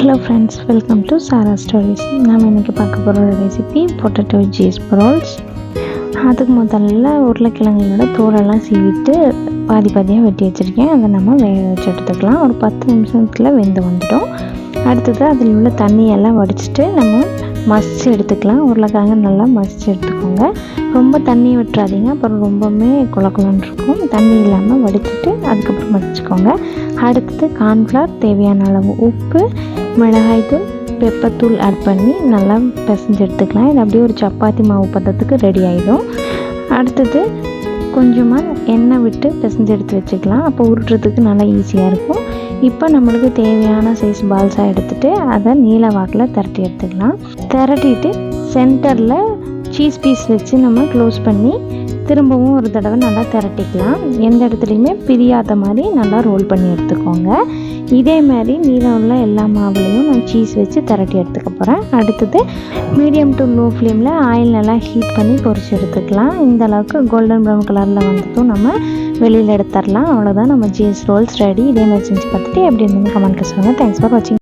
Hello friends, welcome to Sara stories. நாம் இன்றைக்கி பார்க்க போகிற ரெசிபி பொட்டேட்டோ சீஸ் ரோல்ஸ். அதுக்கு முதல்ல உருளைக்கிழங்களோட தோலெல்லாம் சீவிட்டு பாதி பாதியாக வெட்டி வச்சுருக்கேன். அதை நம்ம வேக வச்சு எடுத்துக்கலாம். ஒரு 10 நிமிஷத்தில் வெந்து வந்துடும். அடுத்தது அதில் உள்ள தண்ணியெல்லாம் வடிச்சிட்டு நம்ம மசிச்சு எடுத்துக்கலாம். உருளைக்கிழங்கு நல்லா மசிச்சு எடுத்துக்கோங்க. ரொம்ப தண்ணி விட்டுறாதீங்க, அப்புறம் ரொம்பவுமே குழக்குலன்னு இருக்கும். தண்ணி இல்லாமல் வடிச்சிட்டு அதுக்கப்புறம் மசிச்சுக்கோங்க. அடுத்தது கார்ன்ஃப்ளவர், தேவையான அளவு உப்பு, மிளகாய்த்தூள், பெப்பர் ஆட் பண்ணி நல்லா பிசைஞ்சு எடுத்துக்கலாம். இது அப்படியே ஒரு சப்பாத்தி மாவு பதத்துக்கு ரெடி ஆகிடும். அடுத்தது கொஞ்சமாக எண்ணெய் விட்டு பிசைஞ்சு எடுத்து வச்சுக்கலாம். அப்போ உருட்டுறதுக்கு நல்லா ஈஸியாக இருக்கும். இப்போ நம்மளுக்கு தேவையான சைஸ் பால்ஸாக எடுத்துகிட்டு அதை நீல வாக்கில் திரட்டி எடுத்துக்கலாம். திரட்டிட்டு சென்டரில் சீஸ் பீஸ் வச்சு நம்ம க்ளோஸ் பண்ணி திரும்பவும் ஒரு தடவை நல்லா திரட்டிக்கலாம். எந்த இடத்துலையுமே பிரியாத மாதிரி நல்லா ரோல் பண்ணி எடுத்துக்கோங்க. இதே மாதிரி மீதம் உள்ள எல்லா மாவுலையும் நான் சீஸ் வச்சு திரட்டி எடுத்துக்க போகிறேன். அடுத்தது மீடியம் டு லோ ஃப்ளேமில் ஆயில் நல்லா ஹீட் பண்ணி பொரிச்சு எடுத்துக்கலாம். இந்த அளவுக்கு கோல்டன் ப்ரௌன் கலரில் வந்ததும் நம்ம வெளியில் எடுத்துடலாம். அவ்வளோதான், நம்ம சீஸ் ரோல்ஸ் ரெடி. இதே மாதிரி செஞ்சு பார்த்துட்டு எப்படி இருந்ததுன்னு கமெண்ட்டில் சொல்லுங்கள். தேங்க்ஸ் ஃபார் வாட்சிங்.